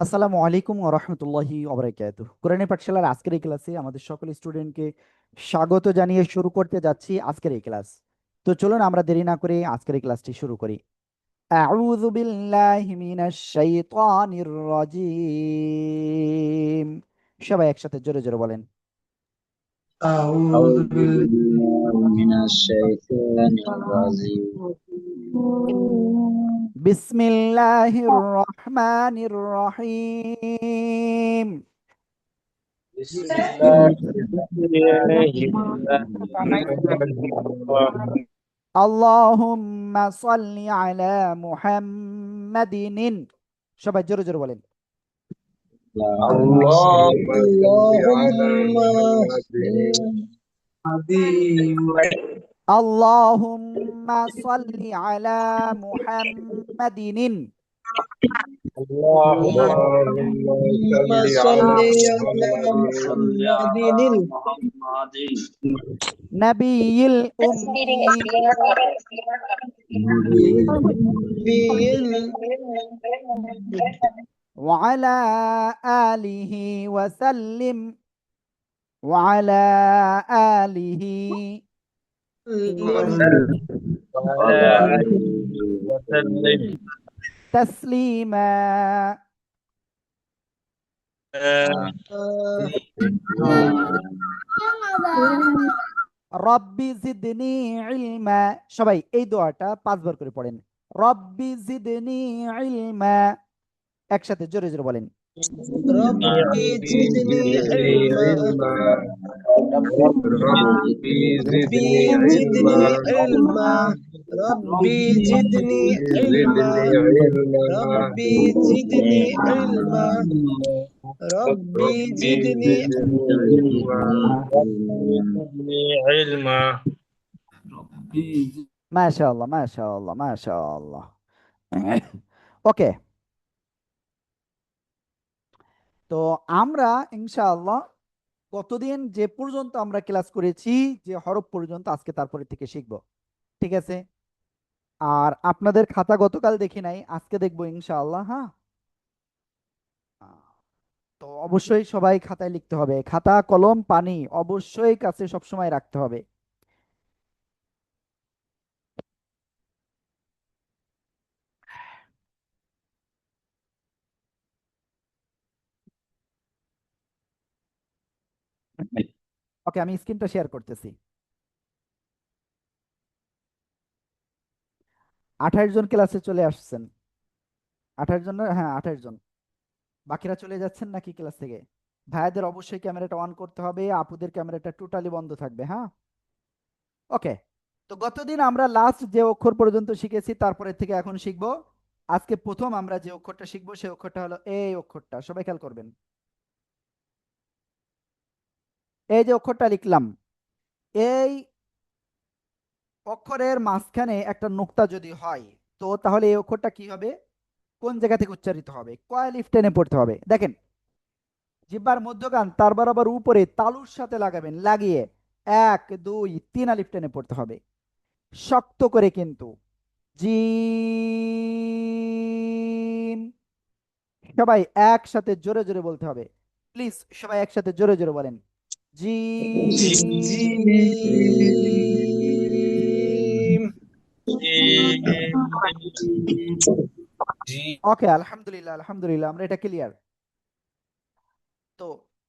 আসসালামু আলাইকুম ওয়া রাহমাতুল্লাহি ওয়া বারাকাতুহু। কোরআনের পাঠশালার আজকের এই ক্লাসে আমাদের সকল স্টুডেন্টকে স্বাগত জানিয়ে শুরু করতে যাচ্ছি আজকের এই ক্লাস। তো চলুন আমরা দেরি না করে আজকের এই ক্লাসটি শুরু করি। আউযু বিল্লাহি মিনাশ শাইতানির রাজীম। সবাই একসাথে জোরে জোরে বলেন। أعوذ أعوذ بالله من بالله الشيطان الرجيم. বিসমিল্লাহির রহমানির রহিম। بسم بسم الله الله الرحمن الرحيم. আল্লাহুম্মা সাল্লি আলা মুহাম্মাদিন। সবাই জোরে জোরে বলেন। اللهم صل اللهم صل على على محمد আল্লাহুম্মা সাল্লি আলা মুহাম্মাদিন। اللهم اللهم صل على محمد নবিয়িল উম্মি النبي ওয়া আলা আলিহি ওয়া সাল্লিম ওয়া আলা আলিহি وعلى آله وسلم. তাসলিমা। রব্বি জিদনি ইলমা। সবাই এই দোয়াটা 5 বার করে পড়েন। রব্বি জিদনি ইলমা। একসাথে জোরে জোরে বলেন। ربي زدني علما ربي ربي زدني زدني علما علما ربي زدني علما زدني علما ربي زدني علما ربي زدني علما. মাশাআল্লাহ মাশাআল্লাহ মাশাআল্লাহ। ওকে, তো আমরা ইনশাআল্লাহ কতদিন যে পর্যন্ত আমরা ক্লাস করেছি, যে হরফ পর্যন্ত আজকে তারপরে থেকে শিখব। ঠিক আছে? আর আপনাদের খাতা গতকাল দেখি নাই, আজকে দেখবো ইনশাআল্লাহ। হ্যাঁ, তো অবশ্যই সবাই খাতায় লিখতে হবে। খাতা কলম পানি অবশ্যই কাছে সবসময় রাখতে হবে। ওকে, আমি স্ক্রিনটা শেয়ার করতেছি। 28 জন ক্লাসে চলে আসছেন। 28 জন না? হ্যাঁ, 28 জন। বাকিরা চলে যাচ্ছেন নাকি ক্লাস থেকে? ভাইয়াদের অবশ্যই ক্যামেরাটা অন করতে হবে, আপুদের ক্যামেরাটা টোটালি বন্ধ থাকবে। হ্যাঁ, ওকে। তো গতদিন আমরা লাস্ট যে অক্ষর পর্যন্ত শিখেছি, তারপরে থেকে এখন শিখব। আজকে প্রথম আমরা যে অক্ষরটা শিখবো সেই অক্ষরটা হলো এই অক্ষরটা। সবাই খেয়াল করবেন। এই যে অক্ষরটা লিখলাম, এই অক্ষরের মাঝখানে একটা নোক্তা যদি হয়, তো তাহলে এই অক্ষরটা কি হবে? কোন জায়গা থেকে উচ্চারিত হবে? কয় লিফ টেনে পড়তে হবে? দেখেন, জিহ্বার মধ্যখান তার বরাবর উপরে তালুর সাথে লাগাবেন, লাগিয়ে 1 2 3 আলিফ টেনে পড়তে হবে শক্ত করে কিন্তু। জিম। সবাই একসাথে জোরে জোরে বলতে হবে। প্লিজ সবাই একসাথে জোরে জোরে বলেন। جيم ওকে, আলহামদুলিল্লাহ আলহামদুলিল্লাহ, আমরা এটা ক্লিয়ার। তো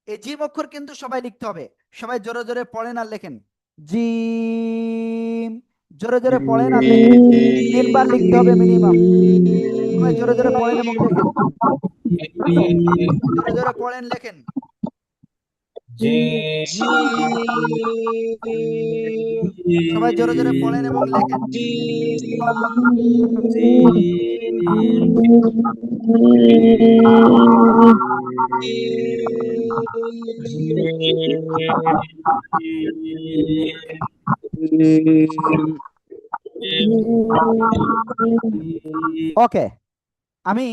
এই জিম অক্ষর কিন্তু সবাই লিখতে হবে। সবাই জোরে জোরে পড়েন আর লেখেন। জিম। জোরে জোরে পড়েন আর লেখেন। 3 বার লিখতে হবে মিনিমাম। সবাই জোরে জোরে পড়েন এবং লেখেন। জোরে জোরে পড়েন, লেখেন। সবাই জোরে জোরে পড়েন এবং লেখেন। ওকে, আমি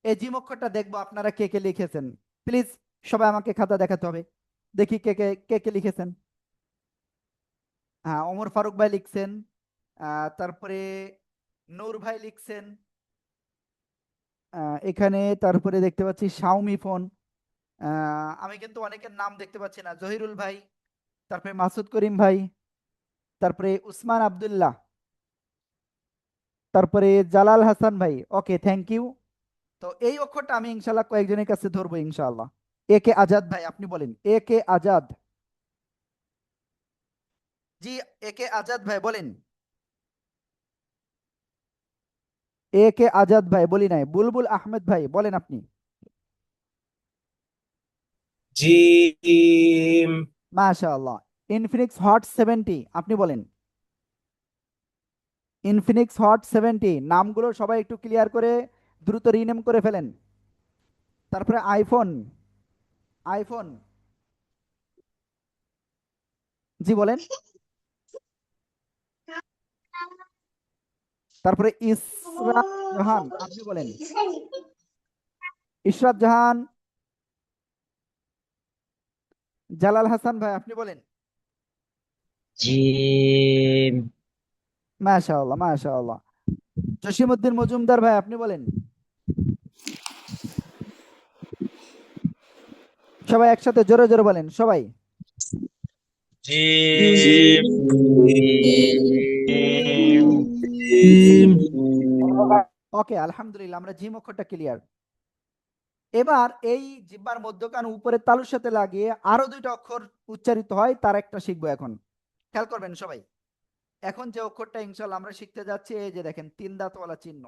এই জিম অক্ষরটা দেখবো আপনারা কে কে লিখেছেন। প্লিজ সবাই আমাকে খাতা দেখাতে হবে। দেখি কে কে কে কে লিখেছেন। হ্যাঁ, ওমর ফারুক ভাই লিখছেন। তারপরে নূর ভাই লিখছেন। এখানে তারপরে দেখতে পাচ্ছি শাওমি ফোন। আমি কিন্তু অনেকের নাম দেখতে পাচ্ছি না। জহিরুল ভাই, তারপরে মাসুদ করিম ভাই, তারপরে উসমান আব্দুল্লাহ, তারপরে জালাল হাসান ভাই। ওকে, থ্যাংক ইউ। তো এই অক্ষরটা আমি ইনশাল্লাহ কয়েকজনের কাছে ধরবো ইনশাআল্লাহ। এ কে আজাদ ভাই, আপনি বলেন। এ কে আজাদ। জি, এ কে আজাদ ভাই বলেন। এ কে আজাদ ভাই বলি নাই। বুলবুল আহমেদ ভাই বলেন আপনি। জিম। মাশাআল্লাহ। ইনফিনিক্স হট 70, আপনি বলেন। ইনফিনিক্স হট 70 নামগুলো সবাই একটু ক্লিয়ার করে দ্রুত রিনেম করে ফেলেন। তারপরে আইফোন। আইফোন। জি বলেন। তারপরে ইসরাত জাহান, আপনি বলেন। ইশরাত জাহান। জালাল হাসান ভাই, আপনি বলেন। জিম। মাশাআল্লাহ মাশাআল্লাহ। জসিমউদ্দিন মজুমদার ভাই, আপনি বলেন। সবাই একসাথে জোরে জোরে বলেন সবাই। জিম। জিম। ওকে, আলহামদুলিল্লাহ, আমরা জিম অক্ষরটা ক্লিয়ার। এবার এই জিহ্বার মধ্যখান উপরের তালুর সাথে লাগিয়ে আরো দুইটা অক্ষর উচ্চারিত হয়, তার একটা শিখবো এখন। খেয়াল করবেন সবাই। এখন যে অক্ষরটা ইনশাল্লাহ আমরা শিখতে যাচ্ছি, এই যে দেখেন 3 দাঁতওয়ালা চিহ্ন।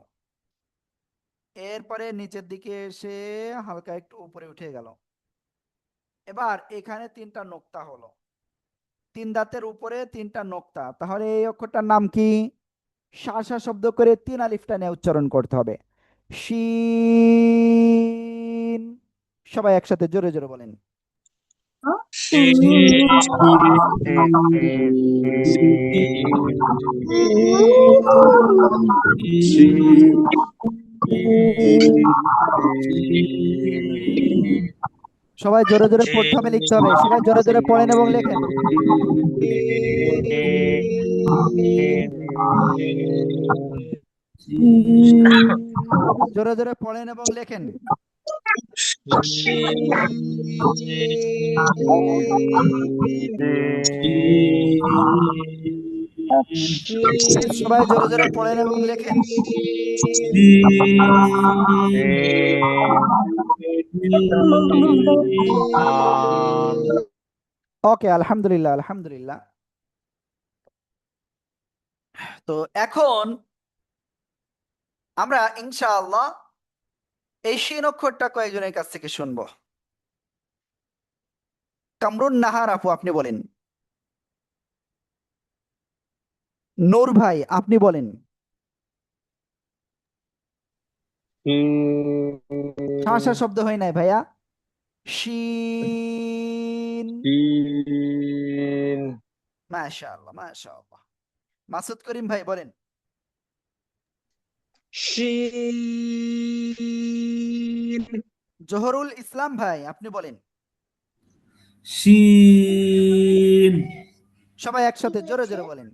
এরপরে নিচের দিকে এসে হালকা একটু উপরে উঠে গেল। এবার এখানে 3টা নোক্তা হলো। 3 দাঁতের উপরে 3টা নোক্তা, তাহলে এই অক্ষরটার নাম কি? শা শা শব্দ করে 3 আলিফটা নিয়ে উচ্চারণ করতে হবে। শিন। সবাই একসাথে জোরে জোরে বলেন। সবাই জোরে জোরে পড়তে হবে, লিখতে হবে। সবাই জোরে জোরে পড়েন এবং লেখেন। জোরে জোরে পড়েন এবং লেখেন। সবাই জোরে জোরে পড়েন এবং লেখেন। ওকে, আলহামদুলিল্লাহ আলহামদুলিল্লাহ। তো এখন আমরা ইনশাআল্লাহ এই শিন অক্ষরটা কয়েকজনের কাছ থেকে শুনবো। কামরুন নাহার আপু, আপনি বলেন। নূর ভাই, আপনি বলেন। শাঁসা শব্দ হয় নাই ভাইয়া। শিন। মাশাআল্লাহ মাশাআল্লাহ। মাসুদ করিম ভাই বলেন। শিন। জহরুল ইসলাম ভাই, আপনি বলেন। শিন। সবাই একসাথে জোরে জোরে বলেন।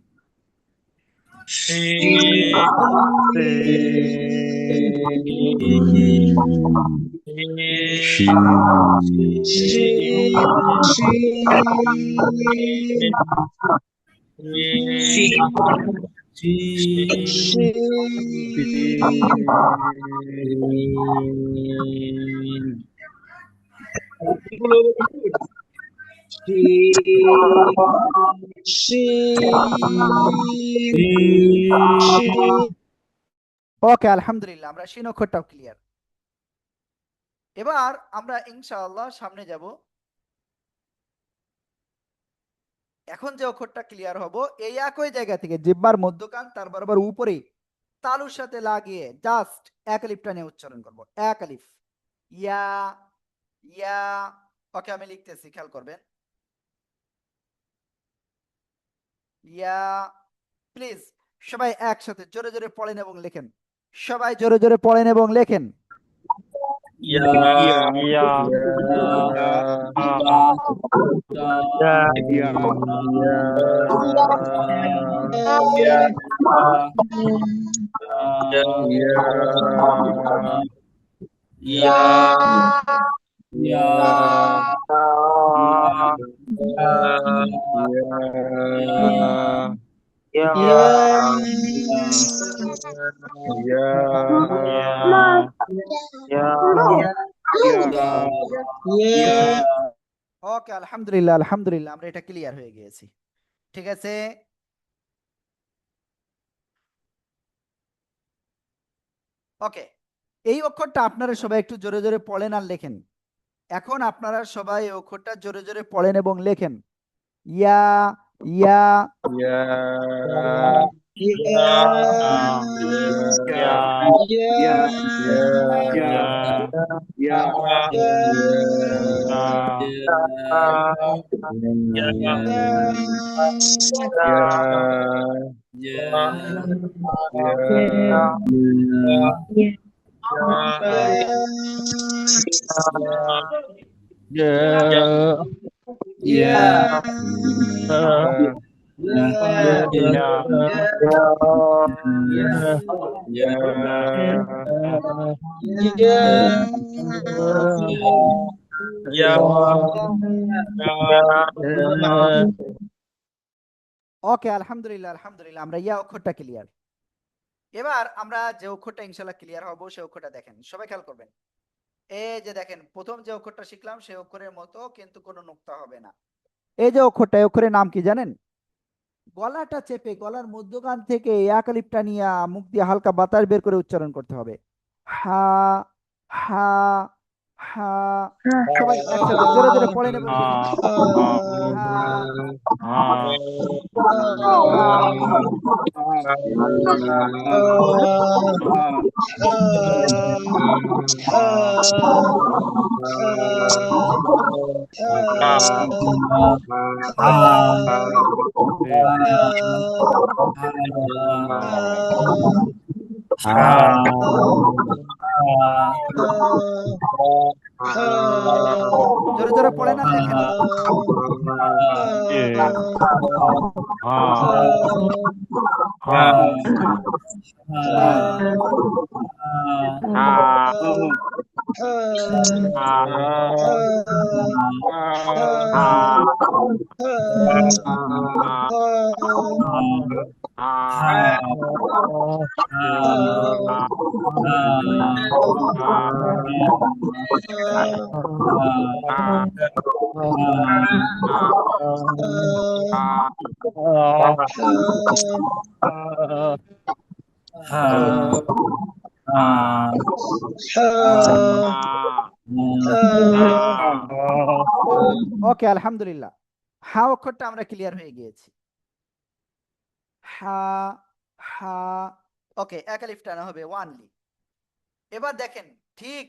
ওকে, আলহামদুলিল্লাহ, আমরা শিন অক্ষরটাও ক্লিয়ার। এবার আমরা ইনশাআল্লাহ সামনে যাব। এখন যে অক্ষরটা ক্লিয়ার হব, এই একই জায়গা থেকে জিহ্বার মধ্যখান তার বরাবর উপরে তালুর সাথে লাগিয়ে জাস্ট এক আলিফটা নিয়ে উচ্চারণ করব। এক আলিফ। ইয়া। ইয়া। ওকে, আমি লিখতেছি, খেয়াল করবেন। ইয়া। প্লিজ সবাই একসাথে জোরে জোরে পড়েন এবং লেখেন। সবাই জোরে জোরে পড়েন এবং লেখেন। ইয়া ইয়া ওকে, আলহামদুলিল্লাহ আলহামদুলিল্লাহ, আমরা এটা ক্লিয়ার হয়ে গিয়েছি। ঠিক আছে, ওকে। এই অক্ষরটা আপনারা সবাই একটু জোরে জোরে পড়েন আর লেখেন। এখন আপনারা সবাই এই অক্ষরটা জোরে জোরে পড়েন এবং লেখেন। ইয়া ইয়া ওকে, আলহামদুলিল্লাহ আলহামদুলিল্লাহ, আমরা ইয়া অক্ষরটা ক্লিয়ার। এবার আমরা যে অক্ষরটা ইনশাল্লাহ ক্লিয়ার হবো সেই অক্ষরটা দেখেন, সবাই খেয়াল করবেন। এই যে দেখেন, প্রথম যে অক্ষরটা শিখলাম সেই অক্ষরের মতো কিন্তু কোনো নুক্তা হবে না। এই যে অক্ষরটা, এই অক্ষরের নাম কি জানেন? গলাটা চেপে গলার মধ্যখান থেকে একালিপটা নিয়ে মুখ দিয়ে হালকা বাতাস বের করে উচ্চারণ করতে হবে। হা হা হা। সবাই একসাথে জোরে জোরে পড়েন এবং লিখেন। হা জোরে জোরে পড়েন আর লেখেন। ওকে, আলহামদুলিল্লাহ, হা অক্ষরটা আমরা ক্লিয়ার হয়ে গিয়েছি। হা হা। ওকে, এক আলিফ টানা হবে ওয়ানলি। এবার দেখেন, ঠিক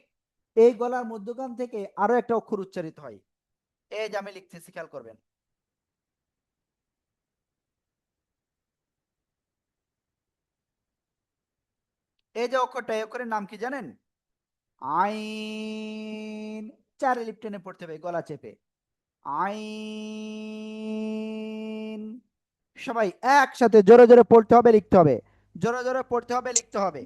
এই গলার মধ্যখান থেকে আরো একটা অক্ষর উচ্চারিত হয়। এই যে আমি লিখতেছি, খেয়াল করবেন। এই যে অক্ষরটা, এই অক্ষরের নাম কি জানেন? আইন। চার আলিফ টেনে পড়তে হবে গলা চেপে। আইন। সবাই একসাথে জোরে জোরে পড়তে হবে, লিখতে হবে। জোরে জোরে পড়তে হবে, লিখতে হবে।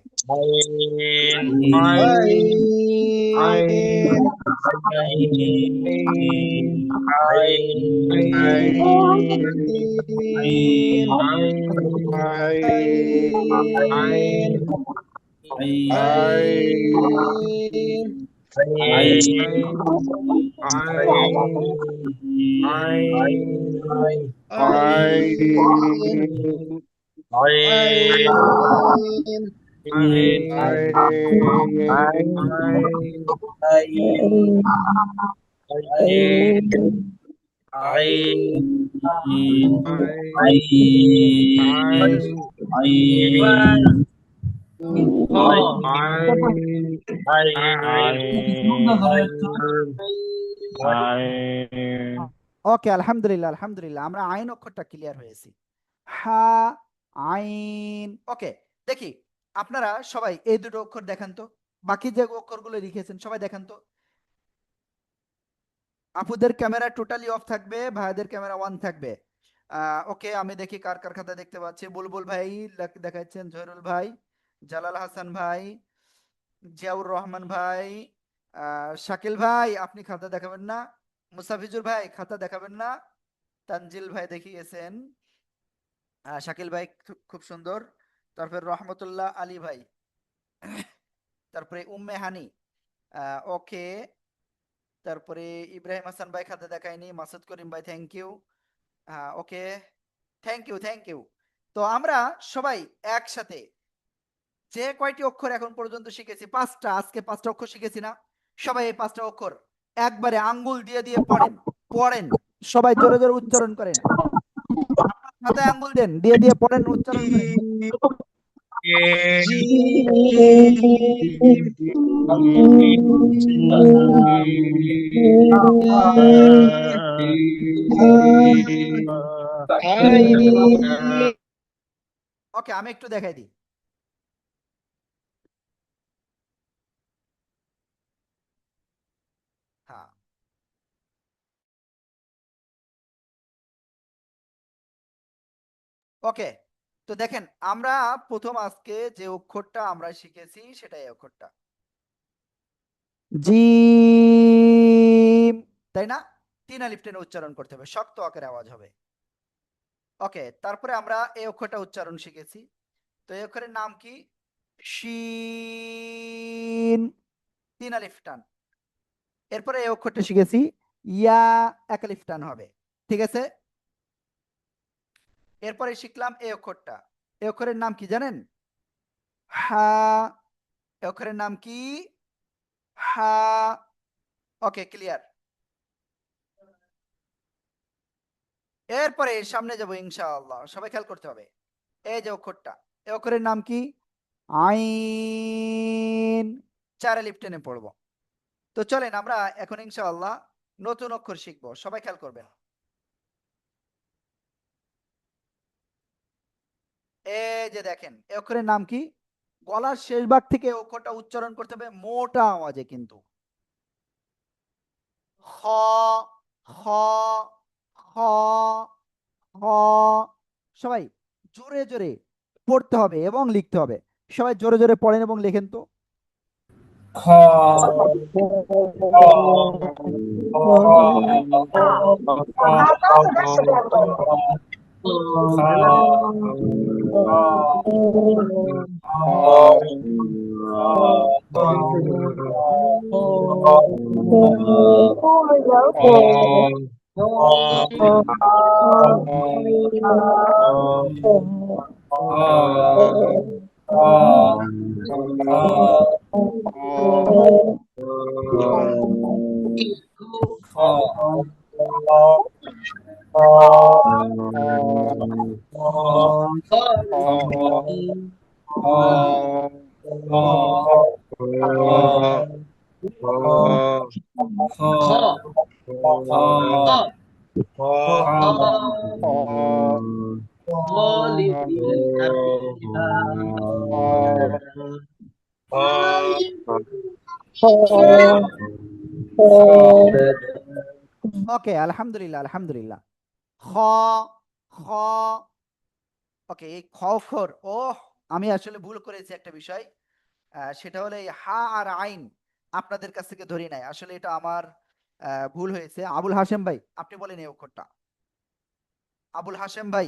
ওকে, আলহামদুলিল্লাহ আলহামদুলিল্লাহ, আমরা আইন অক্ষরটা ক্লিয়ার হয়েছি। হা আইন। ওকে, দেখি আপনারা সবাই এই দুটো অক্ষর দেখান তো। বাকি যে অক্ষরগুলো লিখেছেন সবাই দেখান তো। আপুদের ক্যামেরা টোটালি অফ থাকবে, ভাইদের ক্যামেরা অন থাকবে। ওকে, আমি দেখি কার কার খাতা দেখতে পাচ্ছি। বুলবুল ভাই দেখাচ্ছেন, জহিরুল ভাই, জালাল হাসান ভাই, জিয়াউর রহমান ভাই, শাকিল ভাই আপনি খাতা দেখাবেন না? মুস্তাফিজুর ভাই খাতা দেখাবেন না? তানজিল ভাই দেখিয়েছেন। শাকিল ভাই খুব খুব সুন্দর। তারপরে রহমতুল্লাহ আলী ভাই, তারপরে উম্মে হানি, ওকে। তারপরে ইব্রাহিম হাসান ভাই খাতা দেখায়নি। মাসুদ করিম ভাই thank you. Okay, thank you thank you. তো আমরা সবাই একসাথে যে কয়টি অক্ষর এখন পর্যন্ত শিখেছি, পাঁচটা, আজকে পাঁচটা অক্ষর শিখেছি না? সবাই এই পাঁচটা অক্ষর একবারে আঙ্গুল দিয়ে দিয়ে পড়েন, পড়েন। সবাই জোরে জোরে উচ্চারণ করেন। আপনার খাতায় আঙ্গুল দেন, দিয়ে দিয়ে পড়েন, উচ্চারণ করেন। ওকে, আমি একটু দেখাই দিই। হ্যাঁ, ওকে। তো দেখেন, আমরা প্রথম আজকে যে অক্ষরটা আমরা শিখেছি সেটাই এই অক্ষরটা জিম, তাই না? তিন আলিফ টেনে উচ্চারণ করতে হবে, শক্ত আকারে আওয়াজ হবে। ওকে, তারপরে আমরা এই অক্ষরটা উচ্চারণ শিখেছি। তো এই অক্ষরের নাম কি? শিন, তিন আলিফ টান। এরপরে এই অক্ষরটা শিখেছি ইয়া, এক আলিফ টান হবে। ঠিক আছে? এরপরে শিখলাম এই অক্ষরটা। এই অক্ষরের নাম কি জানেন? হা। এই অক্ষরের নাম কি? হা। ওকে, ক্লিয়ার। এরপরে সামনে যাব ইনশাআল্লাহ, সবাই খেয়াল করতে হবে। এই যে অক্ষরটা, এই অক্ষরের নাম কি? আইন, চার আলিফ টেনে পড়বো। তো চলেন আমরা এখন ইনশাআল্লাহ নতুন অক্ষর শিখবো, সবাই খেয়াল করবেন। এই যে দেখেন, এই অক্ষরের নাম কি? গলার শেষ ভাগ থেকে এই অক্ষরটা উচ্চারণ করতে হবে মোটা আওয়াজে কিন্তু। খ, খ, খ, খ। সবাই জোরে জোরে পড়তে হবে এবং লিখতে হবে। সবাই জোরে জোরে পড়েন এবং লেখেন তো। খ খ ওকে, আলহামদুলিল্লাহ আলহামদুলিল্লাহ। খ, খ। ওকে, এই খ অক্ষর, ও আমি আসলে ভুল করেছি একটা বিষয়। সেটা হলো এই হা আর আইন আপনাদের কাছ থেকে ধরি নাই, আসলে এটা আমার ভুল হয়েছে। আবুল হাশেম ভাই আপনি বলেন এই অক্ষরটা। আবুল হাশেম ভাই,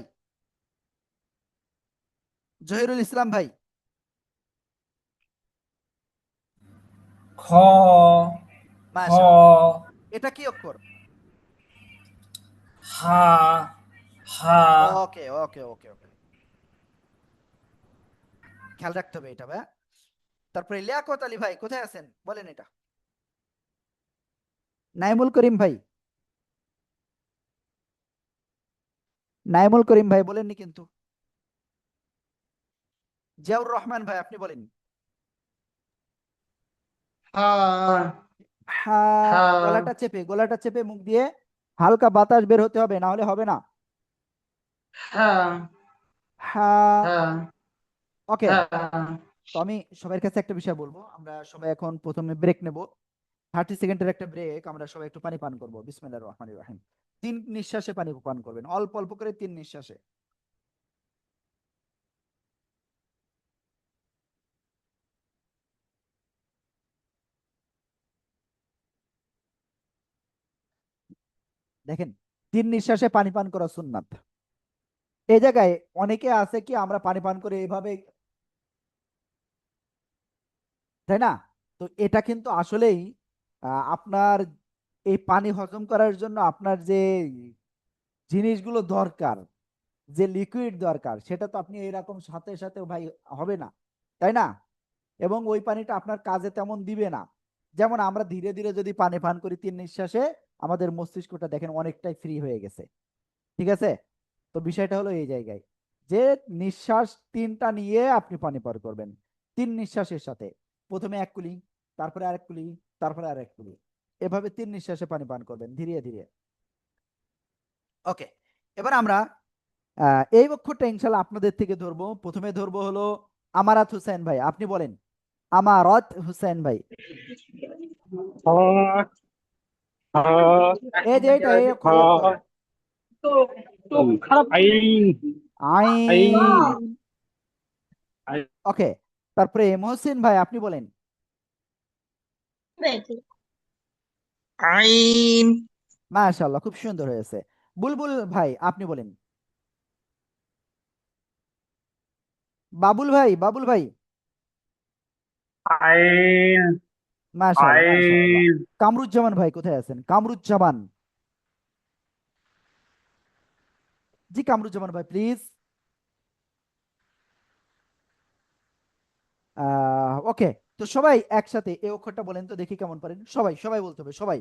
জহিরুল ইসলাম ভাই। খ খ মাশাআল্লাহ। এটা কি অক্ষর? হা হা ওকে ওকে ওকে ওকে, খেয়াল রাখতে হবে এটা ভাই। তারপরে লিয়াকত আলী ভাই কোথায় আছেন বলেন এটা। নাইমুল করিম ভাই, নাইমুল করিম ভাই বলেননি কিন্তু। জিয়াউর রহমান ভাই আপনি বলেন। হ্যাঁ, গলাটা চেপে মুখ দিয়ে হালকা বাতাস বের হতে হবে, না হলে হবে না। হ্যাঁ, ওকে। তো আমি সবার কাছে একটা বিষয় বলবো, আমরা সবাই এখন প্রথমে ব্রেক নেব। 30 সেকেন্ডের একটা ব্রেক, আমরা সবাই একটু পানি পান করবো। বিসমিল্লাহির রহমানির রহিম। 3 নিঃশ্বাসে পানি পান করবেন, অল্প অল্প করে 3 নিঃশ্বাসে। দেখেন, 3 নিঃশ্বাসে পানি পান করা সুন্নাত। এই জায়গায় অনেকে আছে কি আমরা পানি পান করে এইভাবে, তাই না? তো এটা কিন্তু আসলেই আপনার এই পানি হজম করার জন্য আপনার যে জিনিসগুলো দরকার, যে লিকুইড দরকার, সেটা তো আপনি এরকম সাথে সাথে ভাই হবে না, তাই না? এবং ওই পানিটা আপনার কাজে তেমন দিবে না। যেমন আমরা ধীরে ধীরে যদি পানি পান করি 3 নিঃশ্বাসে, আমাদের মস্তিষ্কটা দেখেন অনেকটাই ফ্রি হয়ে গেছে। ঠিক আছে? তো বিষয়টা হলো এই জায়গায় যে নিঃশ্বাস 3টা নিয়ে আপনি পানি পার করবেন 3 নিঃশ্বাসের সাথে। প্রথমে 1 কুলি, তারপরে আরেক কুলি, তারপরে আরেক কুলি, এভাবে 3 নিঃশ্বাসে পানি পান করবেন ধীরে ধীরে। ওকে, এবার আমরা এই অক্ষরটা ইনশাল্লাহ আপনাদের থেকে ধরবো। প্রথমে ধরবো হলো আমারাত হোসেন ভাই, আপনি বলেন। আমারত হোসেন ভাই। এই যে এটা এই অক্ষরের তো আইন। ওকে, তারপরে মহসিন ভাই আপনি বলেন। আইন মাশাআল্লাহ, খুব সুন্দর হয়েছে। বুলবুল ভাই আপনি বলেন। বাবুল ভাই, বাবুল ভাই। আইন মাশাআল্লাহ, মাশাআল্লাহ। আইন কামরুজ্জামান ভাই কোথায় আছেন? কামরুজ্জামান। জি কামরুজ্জামান ভাই প্লিজ। ওকে, তো সবাই একসাথে এই অক্ষরটা বলেন তো দেখি কেমন পারেন। সবাই সবাই বলতে হবে, সবাই।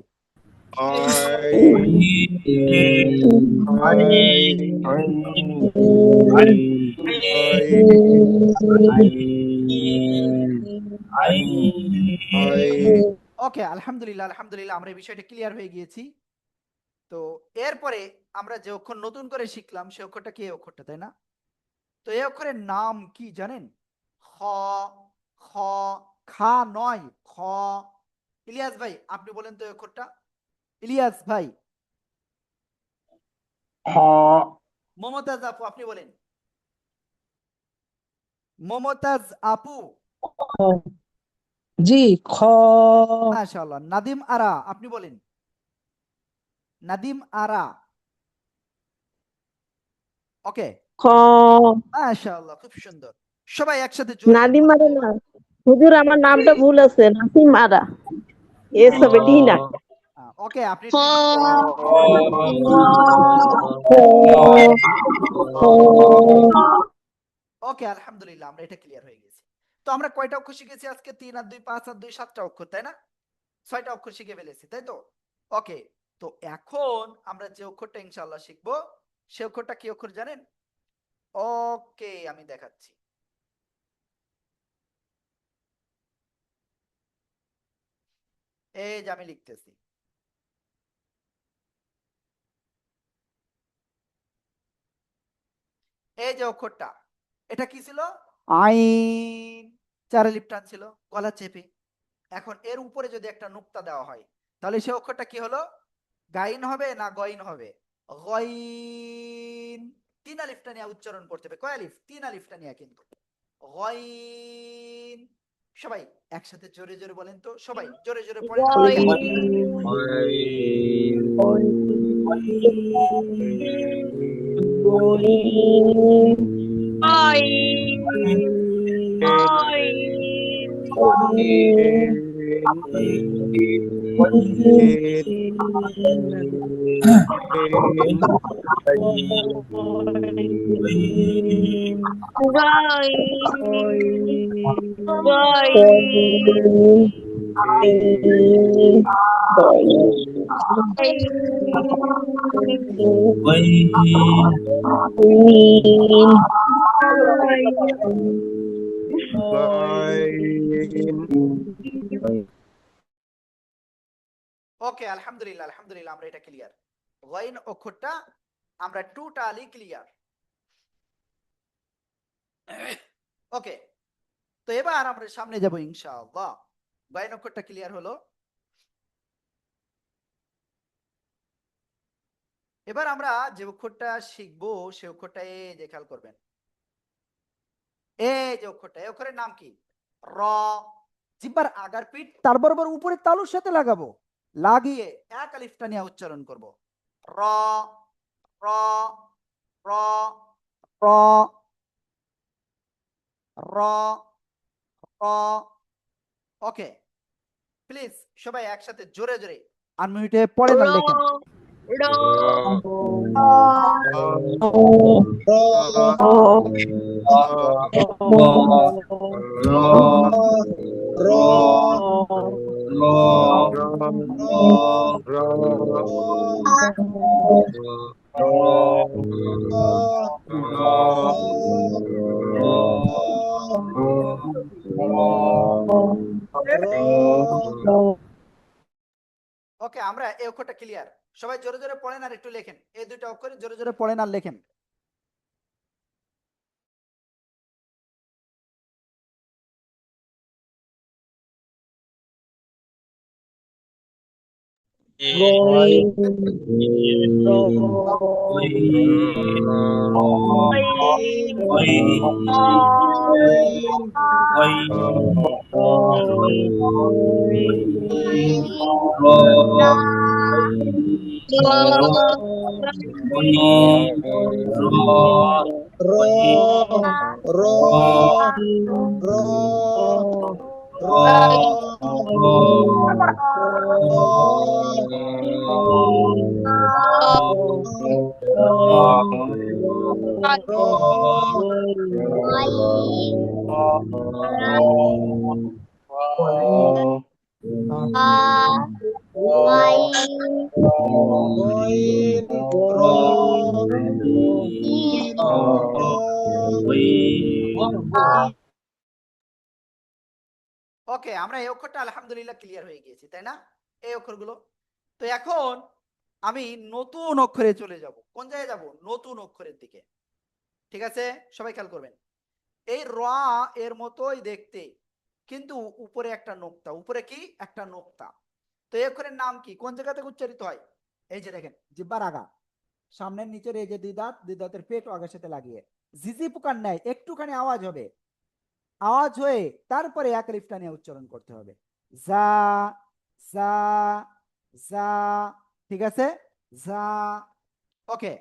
ওকে, আলহামদুলিল্লাহ, আলহামদুলিল্লাহ, আমরা এই বিষয়টা ক্লিয়ার হয়ে গিয়েছি। তো এরপরে আমরা যে অক্ষর নতুন করে শিখলাম সে অক্ষরটা কি? এই অক্ষরটা, তাই না? তো এই অক্ষরের নাম কি জানেন? খ। খ, খা নয়, খ। ইলিয়াস ভাই আপনি বলেন তো এই অক্ষরটা। ইলিয়াস ভাই। খ মমতাজ আপু আপনি বলেন। মমতাজ আপু। জি, খ। মাশাআল্লাহ। নাদিম আরা আপনি বলেন। নাদিম আরা। ওকে, খ। মাশাআল্লাহ, খুব সুন্দর। সবাই একসাথে জোরে জোরে নাদিম বলেন আরা তো। না, হুজুর আমার নামটা ভুল আছে, নাসিম আরা। এস হবে ডি না। ওকে, আপনি একটু ওকে, আলহামদুলিল্লাহ, আমরা এটা ক্লিয়ার হয়ে গেছি। তো আমরা কয়টা অক্ষর শিখেছি আজকে? 3 আর 2 5 আর 2 7টা অক্ষর, তাই না? 6টা অক্ষর শিখে ফেলেছি, তাই তো? ওকে, তো এখন আমরা যে অক্ষরটা ইনশাআল্লাহ শিখবো সে অক্ষরটা কি অক্ষর জানেন? ওকে, আমি দেখাচ্ছি। এই যে আমি লিখতেছি। এই যে অক্ষরটা, এটা কি ছিল? আইন। 4 লিপ টান ছিল, গলা চেপে। এখন এর উপরে যদি একটা নুক্তা দেওয়া হয় তাহলে সে অক্ষরটা কি হলো? গাইন হবে না গইন হবে? গইন। 3 আলিফটা নিয়ে উচ্চারণ করতে হবে। কয় আলিফ? 3 আলিফটা নিয়ে কিন্তু। গইন। সবাই একসাথে জোরে জোরে বলেন তো, সবাই জোরে জোরে পড়েন, আমি দেখে আসি। ওকে, আলহামদুলিল্লাহ, আলহামদুলিল্লাহ, আমরা এটা ক্লিয়ার। গইন অক্ষরটা আমরা টোটালি ক্লিয়ার। ওকে, তো এবার আমরা সামনে যাব ইনশাআল্লাহ। গইন অক্ষরটা ক্লিয়ার হলো। এবার আমরা যে অক্ষরটা শিখবো সে অক্ষরটা এই যে খেয়াল করবেন। এই যে অক্ষরটা, এই অক্ষরের নাম কি? র। জিহ্বার আগার পিঠ তার বরাবর উপরে তালুর সাথে লাগাবো, লাগিয়ে 1 আলিফটা নিয়ে উচ্চারণ করব। র র র র র র ওকে প্লিজ সবাই একসাথে জোরে জোরে আনমিউটে পড়েন আর লেখেন ওকে আমরা এই অক্ষরটা ক্লিয়ার সবাই জোরে জোরে পড়েন আর একটু লেখেন এই দুইটা অক্ষরে জোরে জোরে পড়েন আর লেখেন ওকে আমরা এই অক্ষরটা আলহামদুলিল্লাহ ক্লিয়ার হয়ে গিয়েছি তাই না এই অক্ষরগুলো তো এখন আমি নতুন অক্ষরে চলে যাব কোন জায়গায় যাব নতুন অক্ষরের দিকে ঠিক আছে সবাই খেয়াল করবেন এই র এর মতোই দেখতে কিন্তু উপরে একটা নোক্তা উপরে কি একটা নোক্তা তো এই অক্ষরের নাম কি কোন জায়গা থেকে উচ্চারিত হয় এই যে দেখেন জিহ্বার আগা সামনের নিচের এই যে দুই দাঁতের পেট ও আগার সাথে লাগিয়ে ঝিঝি পোকার ন্যায় একটুখানি আওয়াজ হবে আওয়াজ হয়ে তারপরে এক লিফটা নিয়ে উচ্চারণ করতে হবে যা যা যা ঠিক আছে যা ওকে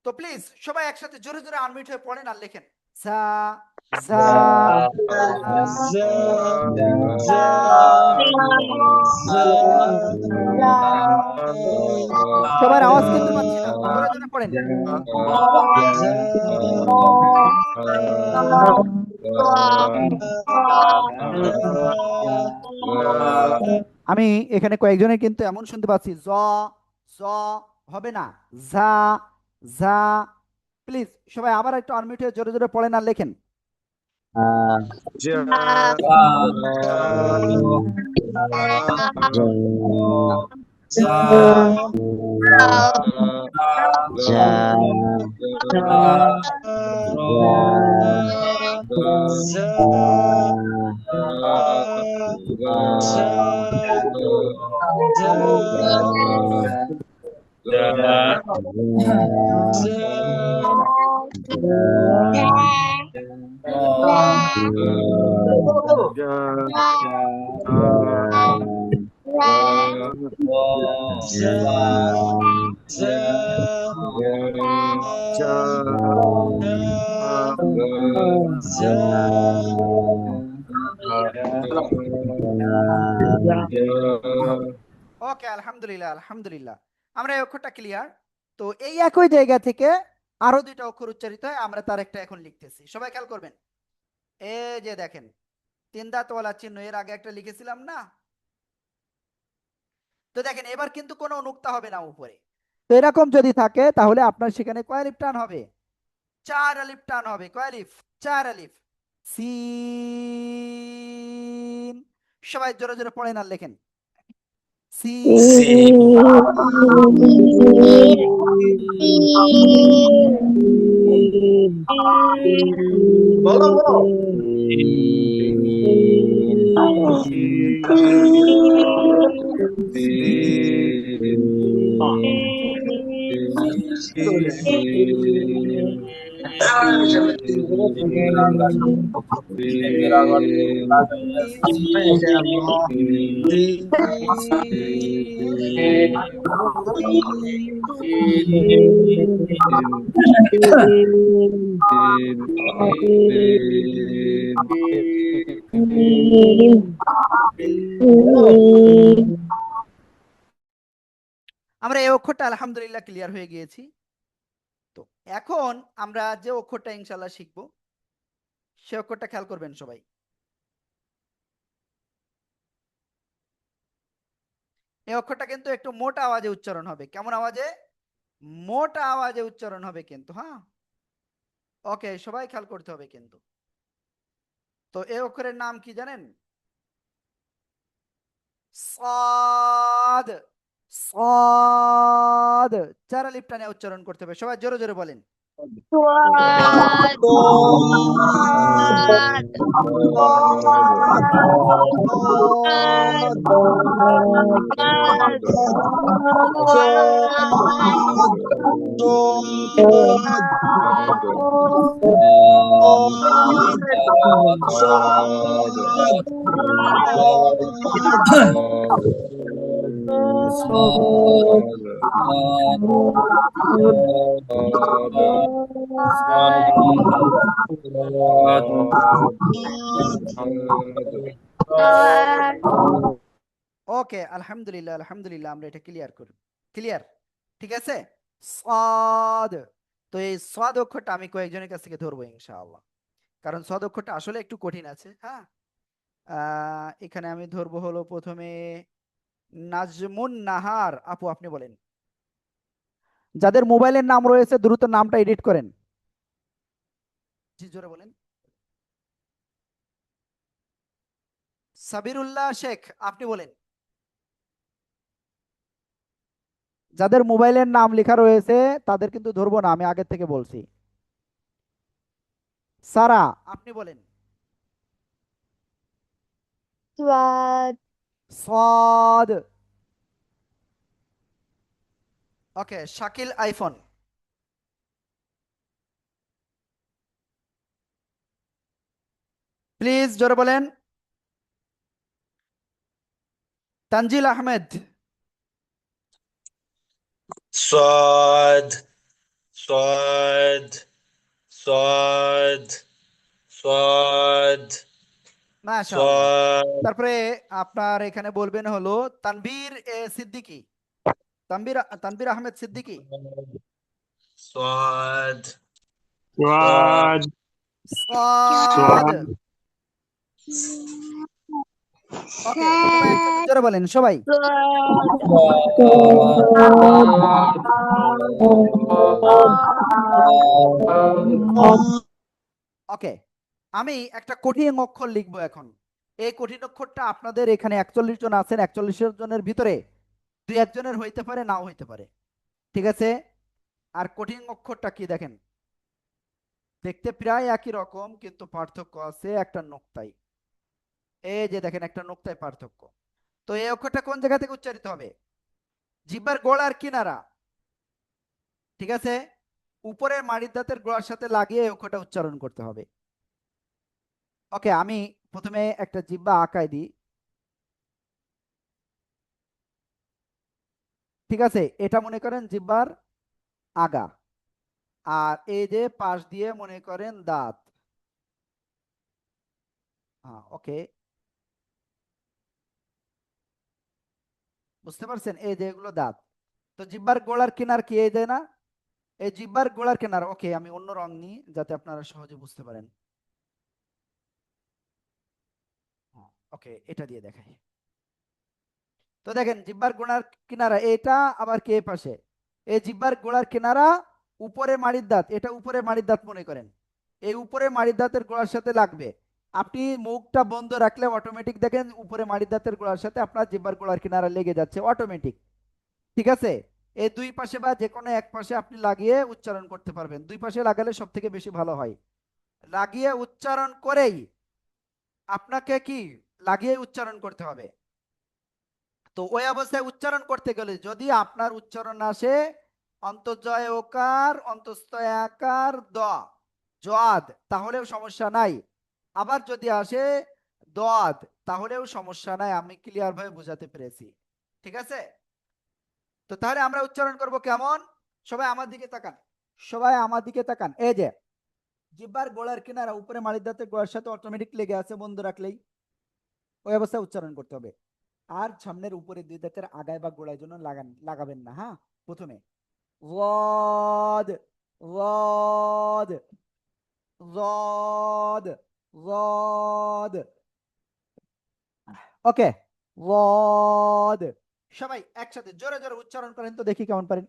তো প্লিজ সবাই একসাথে জোরে জোরে আনমিউট হয়ে পড়েন আর লেখেন যা যা সবার আওয়াজ কিন্তু পাচ্ছি না জোরে জোরে পড়েন আমি এখানে কয়েকজনের কিন্তু এমন শুনতে পাচ্ছি জ জ হবে না যা যা প্লিজ সবাই আবার একটু আনমিউট হয়ে জোরে জোরে পড়েন আর লেখেন ওকে আলহামদুলিল্লাহ আলহামদুলিল্লাহ আমরা এই অক্ষরটা ক্লিয়ার তো এই একই জায়গা থেকে আরো দুইটা অক্ষর উচ্চারিত হয় আমরা তার একটা এখন লিখতেছি সবাই খেয়াল করবেন এই যে দেখেন তিন দাঁতওয়ালা চিহ্ন এর আগে একটা লিখেছিলাম না তো দেখেন এবার কিন্তু কোনো নুক্তা হবে না উপরে তো এরকম যদি থাকে তাহলে আপনার সেখানে কয় আলিফ টান হবে 4 আলিফ টান হবে কয় আলিফ 4 আলিফ সিন সবাই জোরে জোরে পড়েন আর লেখেন বলো বলো আমরা এই অক্ষরটা আলহামদুলিল্লাহ ক্লিয়ার হয়ে গিয়েছি। তো এখন আমরা যে অক্ষরটা ইনশাল্লাহ শিখবো সে অক্ষরটা খেয়াল করবেন সবাই। এই অক্ষরটা কিন্তু একটু মোটা আওয়াজে উচ্চারণ হবে। কেমন আওয়াজে? মোটা আওয়াজে উচ্চারণ হবে কিন্তু, হ্যাঁ। ওকে, সবাই খেয়াল করতে হবে কিন্তু। তো এই অক্ষরের নাম কি জানেন? সাদ। সাদ। চারা লিপটানে উচ্চারণ করতে হবে, সবাই জোরে জোরে বলেন। ওকে, আলহামদুলিল্লাহ আলহামদুলিল্লাহ, আমরা এটা ক্লিয়ার করি। ক্লিয়ার? ঠিক আছে। সাদ। তো এই সাদ অক্ষরটা আমি কয়েকজনের কাছ থেকে ধরবো ইনশাআল্লাহ, কারণ সাদ অক্ষরটা আসলে একটু কঠিন আছে, হ্যাঁ। এখানে আমি ধরবো হলো প্রথমে নাজমুন নাহার আপু, আপনি বলেন। যাদের মোবাইলের নাম রয়েছে দ্রুত নামটা এডিট করেন। জি, জোরে বলেন। সাবিরুল্লাহ শেখ, আপনি বলেন। যাদের মোবাইলের নাম লেখা রয়েছে তাদের কিন্তু ধরবো না, আমি আগের থেকে বলছি। সারা, আপনি বলেন। সাদ। ওকে, শাকিল আইফোন। প্লিজ জোরে বলেন। তানজিল আহমেদ। صاد صاد صاد صاد মাশাআল্লাহ। صاد তারপরে আপনার এখানে বলবেন হলো তানভীর সিদ্দিকী। তানভীর তানভীর আহমেদ সিদ্দিকী। صاد Swad, সাদ। swad, ওকে, সবাই একসাথে জোরে বলেন সবাই। ওকে, আমি একটা কঠিন অক্ষর লিখবো এখন। এই কঠিন অক্ষরটা আপনাদের এখানে 41 জন আছেন, 41 জনের ভিতরে দুই একজনের হইতে পারে, নাও হইতে পারে। ঠিক আছে। আর কঠিন অক্ষরটা কি দেখেন, দেখতে প্রায় একই রকম কিন্তু পার্থক্য আছে একটা নোক্তায়। এই যে দেখেন, একটা নোক্তায় পার্থক্য। তো এই অক্ষরটা কোন জায়গা থেকে উচ্চারিত হবে? জিহ্বার গোড়ার কিনারা। ঠিক আছে। উপরের মাড়ির দাঁতের গোড়ার সাথে লাগিয়ে এই অক্ষরটা উচ্চারণ করতে হবে। ওকে, আমি প্রথমে একটা জিহ্বা আঁকায় দিই। ঠিক আছে, এটা মনে করেন জিহ্বার আগা, আর এই যে পাশ দিয়ে মনে করেন দাঁত। হ্যাঁ, ওকে, বুঝতে পারছেন? এই যে এগুলো দাঁত। তো জিহ্বার গোড়ার কিনার কি এই যে না, এই জিহ্বার গোড়ার কিনার। ওকে, আমি অন্য রং নিই যাতে আপনারা সহজে বুঝতে পারেন। ওকে, এটা দিয়ে দেখাই। তো দেখেন জিহ্বার গোড়ার কিনারা এটা, আবার কে পাশে এই জিহ্বার গোড়ার কিনারা, উপরে মাড়ির দাঁত, এটা উপরে মাড়ির দাঁত মনে করেন। এই উপরে মাড়ির দাঁতের গোড়ার সাথে লাগবে। আপনি মুখটা বন্ধ রাখলে অটোমেটিক দেখেন উপরে মাড়ির দাঁতের গোড়ার সাথে আপনার জিহ্বার গোড়ার কিনারা লেগে যাচ্ছে অটোমেটিক। ঠিক আছে। এই দুই পাশে বা যে কোনো এক পাশে আপনি লাগিয়ে উচ্চারণ করতে পারবেন, দুই পাশে লাগালে সব থেকে বেশি ভালো হয়। লাগিয়ে উচ্চারণ করেই আপনাকে কি লাগিয়ে উচ্চারণ করতে হবে। তো ওই অবস্থায় উচ্চারণ করতে গেলে যদি আপনার উচ্চারণ আসে অন্তর্জয় ওকার অন্তস্থ আকার দ, জোয়াদ তাহলেও সমস্যা নাই, আবার যদি আসে দোয়াদ তাহলেও সমস্যা নাই। আমি ক্লিয়ার ভাবে বোঝাতে পেরেছি, ঠিক আছে? তো তাহলে আমরা উচ্চারণ করব কেমন? সবাই আমার দিকে তাকান, সবাই আমার দিকে তাকান। এই যে জিহ্বার গোড়ার কিনারা উপরে মাড়ির দাঁতের গোড়ার সাথে অটোমেটিক লেগে আছে, বন্ধ রাখলেই ওই অবস্থায় উচ্চারণ করতে হবে। আর সামনের উপরে দুই দাঁতের আগায় বা গোড়ায় জন্য লাগাবেন না। হ্যাঁ, প্রথমে ওয়াদ ওয়াদ ওয়াদ ওয়াদ, ওকে, ওয়াদ। সবাই একসাথে জোরে জোরে উচ্চারণ করেন তো দেখি কেমন পারেন।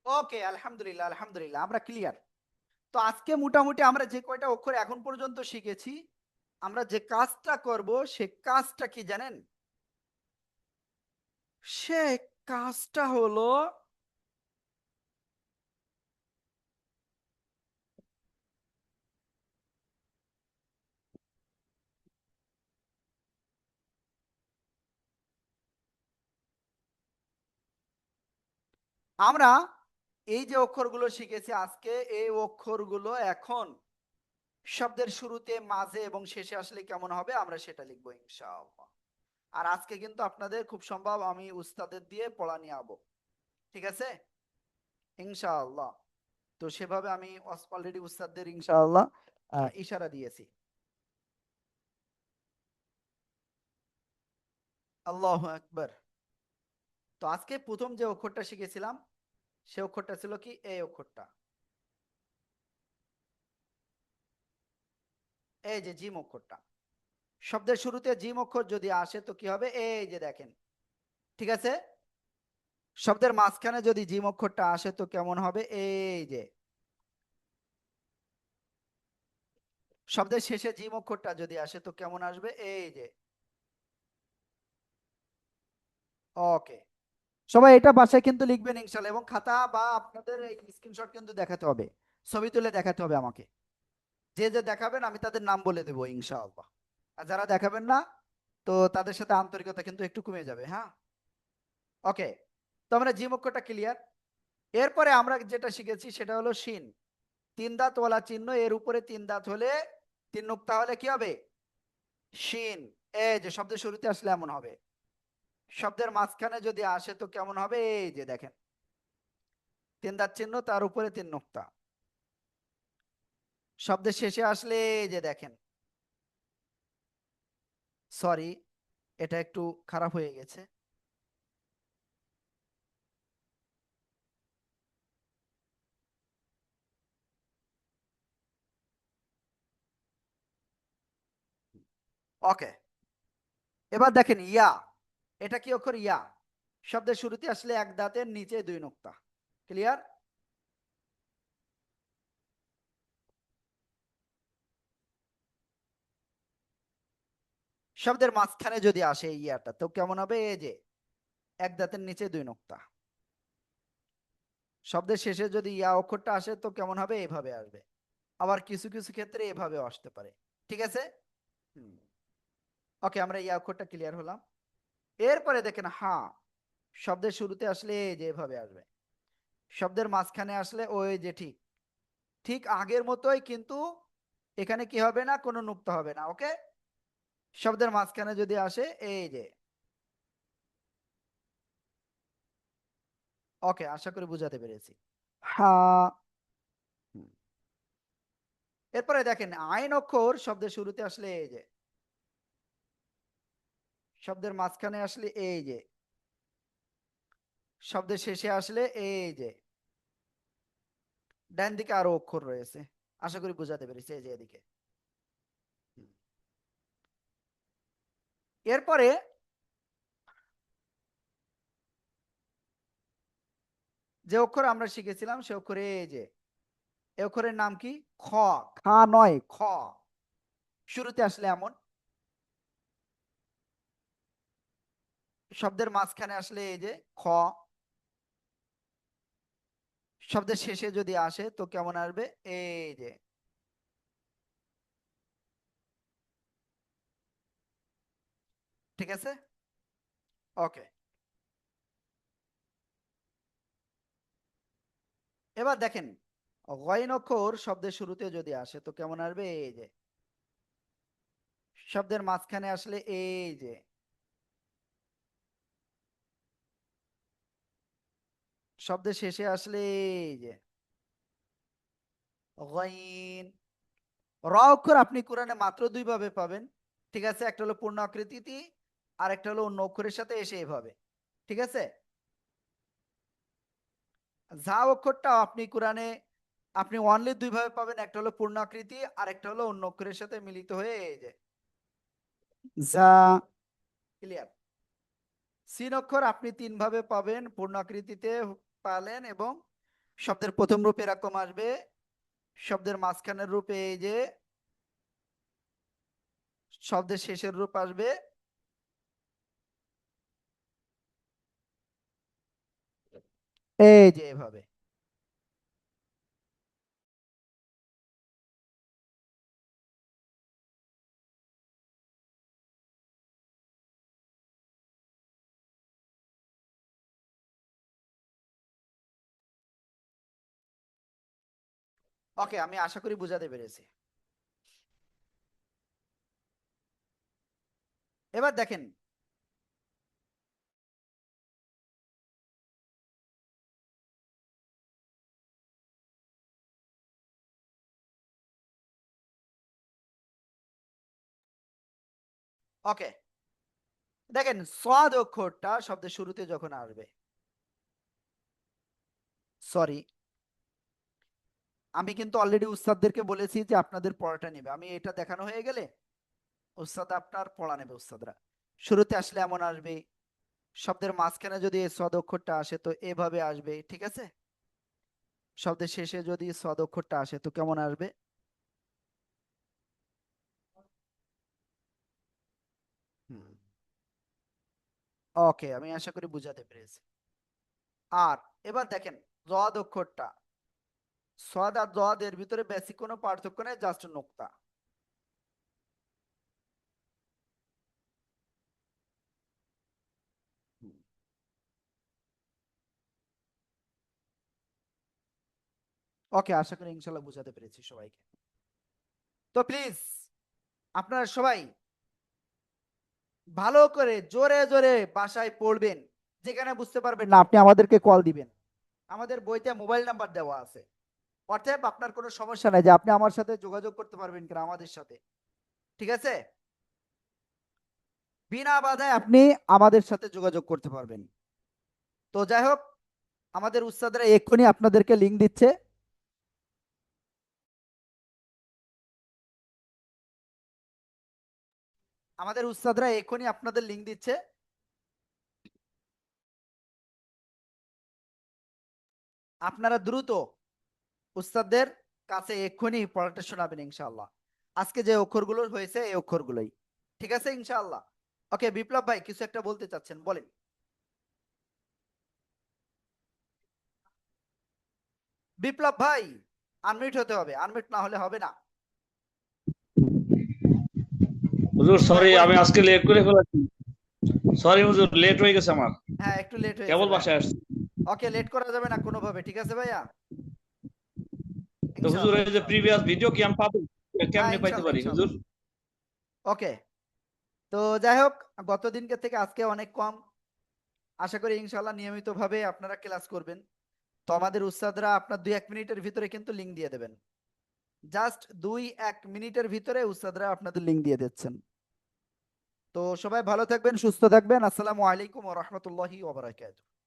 ওকে, আলহামদুলিল্লাহ আলহামদুলিল্লাহ, আমরা ক্লিয়ার। তো আজকে মোটামুটি আমরা যে কয়টা অক্ষর এখন পর্যন্ত শিখেছি, আমরা যে কাজটা করব সে কাজটা কি জানেন? সে কাজটা হলো আমরা এই যে অক্ষরগুলো শিখেছি আজকে, এই অক্ষরগুলো এখন শব্দের শুরুতে, মাঝে এবং শেষে আসলে কেমন হবে আমরা সেটা লিখবো ইনশাআল্লাহ। আর আজকে কিন্তু আপনাদের খুব সম্ভব আমি উস্তাদের দিয়ে পড়া নিয়ে আবো, ঠিক আছে ইনশাআল্লাহ। তো সেভাবে আমি অলরেডি উস্তাদদের ইনশাআল্লাহ ইশারা দিয়েছি। আল্লাহু আকবার। তো আজকে প্রথম যে অক্ষরটা শিখেছিলাম সে অক্ষরটা ছিল কি? এই অক্ষরটা, এই যে জিম অক্ষরটা। শব্দের শুরুতে জিম অক্ষর যদি আসে তো কি হবে? এই যে দেখেন, ঠিক আছে? শব্দের মাঝখানে যদি জিম অক্ষরটা আসে তো কেমন হবে? এই যে। শব্দের শেষে জিম অক্ষরটা যদি আসে তো কেমন আসবে? এই যে। ওকে, সবাই এটা বাসায় কিন্তু লিখবেন ইনশাআল্লাহ, এবং খাতা বা আপনাদের স্ক্রিনশট কিন্তু দেখাতে হবে, ছবি তুলে দেখাতে হবে আমাকে। যে যে দেখাবেন আমি তাদের নাম বলে দেবো ইনশাআল্লাহ। আর যারা দেখাবেন না তো তাদের সাথে আন্তরিকতা কিন্তু একটু কমে যাবে। হ্যাঁ, ওকে। তো আমরা জিম অক্ষরটা ক্লিয়ার। এরপরে আমরা যেটা শিখেছি সেটা হলো শিন, তিন দাঁতওয়ালা চিহ্ন, এর উপরে তিন দাঁত হলে, তিন নুক্তা হলে কি হবে? শিন। এই যে শব্দের শুরুতে আসলে এমন হবে, শব্দের মাঝখানে যদি আসে তো কেমন হবে? এই যে দেখেন, তিন দাঁত চিহ্ন, তার উপরে তিন নুক্তা। শব্দের শেষে আসলে এই যে দেখেন, সরি এটা একটু খারাপ হয়ে গেছে। ওকে, এবার দেখেন ইয়া, এটা কি অক্ষর? ইয়া। শব্দের শুরুতে আসলে এক দাঁতের নিচে দুই নুক্তা। ক্লিয়ার? শব্দের মাঝখানে যদি আসে এই ইয়াটা তো কেমন হবে? এই যে এক দাঁতের নিচে দুই নুক্তা। শব্দের শেষে যদি ইয়া অক্ষরটা আসে তো কেমন হবে? এভাবে আসবে। আবার কিছু কিছু ক্ষেত্রে এভাবেও আসতে পারে, ঠিক আছে? ওকে, আমরা ইয়া অক্ষরটা ক্লিয়ার হলাম। এরপরে দেখেন হা, শব্দের শুরুতে আসলে এই যে এভাবে আসবে, শব্দের মাঝখানে আসলে ওই যে ঠিক ঠিক আগের মতোই, কিন্তু এখানে কি হবে না? কোনো নুক্তা হবে না। ওকে, শব্দের মাঝখানে যদি আসে এই যে। ওকে, আশা করি বুঝাতে পেরেছি। হা। হুম। এরপরে দেখেন আইন অক্ষর শব্দের শুরুতে আসলে এই যে, শব্দের মাঝখানে আসলে এই যে, শব্দের শেষে আসলে এই যে। ডান দিকে আরো অক্ষর রয়েছে, আশা করি বুঝাতে পেরেছি। এই যে এদিকে। এরপরে, যে অক্ষর আমরা শিখেছিলাম সে অক্ষরে এই যে এই অক্ষরের নাম কি খ খা নয় খ শুরুতে আসলে এমন শব্দের মাঝখানে আসলে এই যে খ শব্দের শেষে যদি আসে তো কেমন আসবে এই যে ঠিক আছে ওকে এবার দেখেন গইন অক্ষর শব্দের শুরুতে যদি আসে তো কেমন আসবে এই যে শব্দের মাঝখানে আসলে এই যে শব্দের শেষে আসলে এই যে গইন র অক্ষর আপনি কোরআনে মাত্র দুই ভাবে পাবেন ঠিক আছে একটা হলো পূর্ণ আকৃতিতে আর একটা হলো অন্য অক্ষরের সাথে এসে এভাবে ঠিক আছে যা অক্ষরটা আপনি কোরআনে আপনি অনলি দুই ভাবে পাবেন একটা হলো পূর্ণ আকৃতি আর একটা হলো অন্য অক্ষরের সাথে মিলিত হয়ে এই যে যা ক্লিয়ার সিন অক্ষর আপনি তিন ভাবে পাবেন পূর্ণ আকৃতিতে পালেন এবং শব্দের প্রথম রূপ এরকম আসবে শব্দের মাঝখানের রূপে এই যে শব্দের শেষের রূপ আসবে এই যে এভাবে ওকে আমি আশা করি বুঝাতে পেরেছি এবার দেখেন ওকে দেখেন সাদ অক্ষরটা শব্দের শুরুতে যখন আসবে সরি আমি কিন্তু অলরেডি উস্তাদদেরকে বলেছি যে আপনাদের পড়াটা নেবে আমি এটা দেখানো হয়ে গেলে উস্তাদ আপনার পড়া নেবে উস্তাদরা শুরুতে আসলে এমন আসবে শব্দের মাঝখানে যদি এই সদ অক্ষরটা আসে তো এভাবে আসবে ঠিক আছে শব্দের শেষে যদি সদ অক্ষরটা আসে তো কেমন আসবে ওকে আমি আশা করি বুঝাতে পেরেছি আর এবার দেখেন জদ অক্ষরটা সদ আর জদ এর ভিতরে বেসিক কোনো পার্থক্য নেই জাস্ট নোক্তা ওকে আশা করি ইনশাল্লাহ বুঝাতে পেরেছি সবাইকে তো প্লিজ আপনারা সবাই ভালো করে জোরে জোরে বাসায় পড়বেন যেখানে বুঝতে পারবেন না আপনি আমাদেরকে কল দিবেন আমাদের বইতে মোবাইল নাম্বার দেওয়া আছে অতএব আপনার কোনো সমস্যা নাই যে আপনি আমার সাথে যোগাযোগ করতে পারবেন কিনা আমাদের সাথে ঠিক আছে বিনা বাধায় আপনি আমাদের সাথে যোগাযোগ করতে পারবেন তো যাই হোক আমাদের উস্তাদরা এক্ষুনি আপনাদেরকে লিংক দিচ্ছে আমাদের উস্তাদরা এক্ষুনি আপনাদের লিংক দিচ্ছে আপনারা দ্রুত উস্তাদদের কাছে এক্ষুনি পড়াটা শোনাবেন ইনশাআল্লাহ আজকে যে অক্ষরগুলো হয়েছে এই অক্ষরগুলোই ঠিক আছে ইনশাআল্লাহ ওকে বিপ্লব ভাই কিছু একটা বলতে চাচ্ছেন বলেন বিপ্লব ভাই আনমিউট হতে হবে আনমিউট না হলে হবে না হুজুর সরি বলেন। আমি আজকে লেট করে ফেলেছি সরি হুজুর লেট হয়ে গেছে আমার হ্যাঁ একটু লেট হয়েছে কেবল ভাই। বাসায় আসছি ওকে লেট করা যাবে না কোনোভাবে ঠিক আছে ভাইয়া তো হুজুর ইনশাআল্লাহ এই যে প্রিভিয়াস ভিডিও কি আমি পাবো কেমনে পাইতে ইনশাআল্লাহ পারি হুজুর ওকে তো যাই হোক গত দিনকে থেকে আজকে অনেক কম আশা করি ইনশাআল্লাহ নিয়মিতভাবে আপনারা ক্লাস করবেন তো আমাদের উস্তাদরা আপনার 2-1 মিনিটের ভিতরে কিন্তু লিংক দিয়ে দেবেন জাস্ট 2-1 মিনিটের ভিতরে উস্তাদরা আপনাদের লিংক দিয়ে দিচ্ছেন তো সবাই ভালো থাকবেন সুস্থ থাকবেন আসসালামু আলাইকুম ওয়া রাহমাতুল্লাহি ওয়া বারাকাতুহু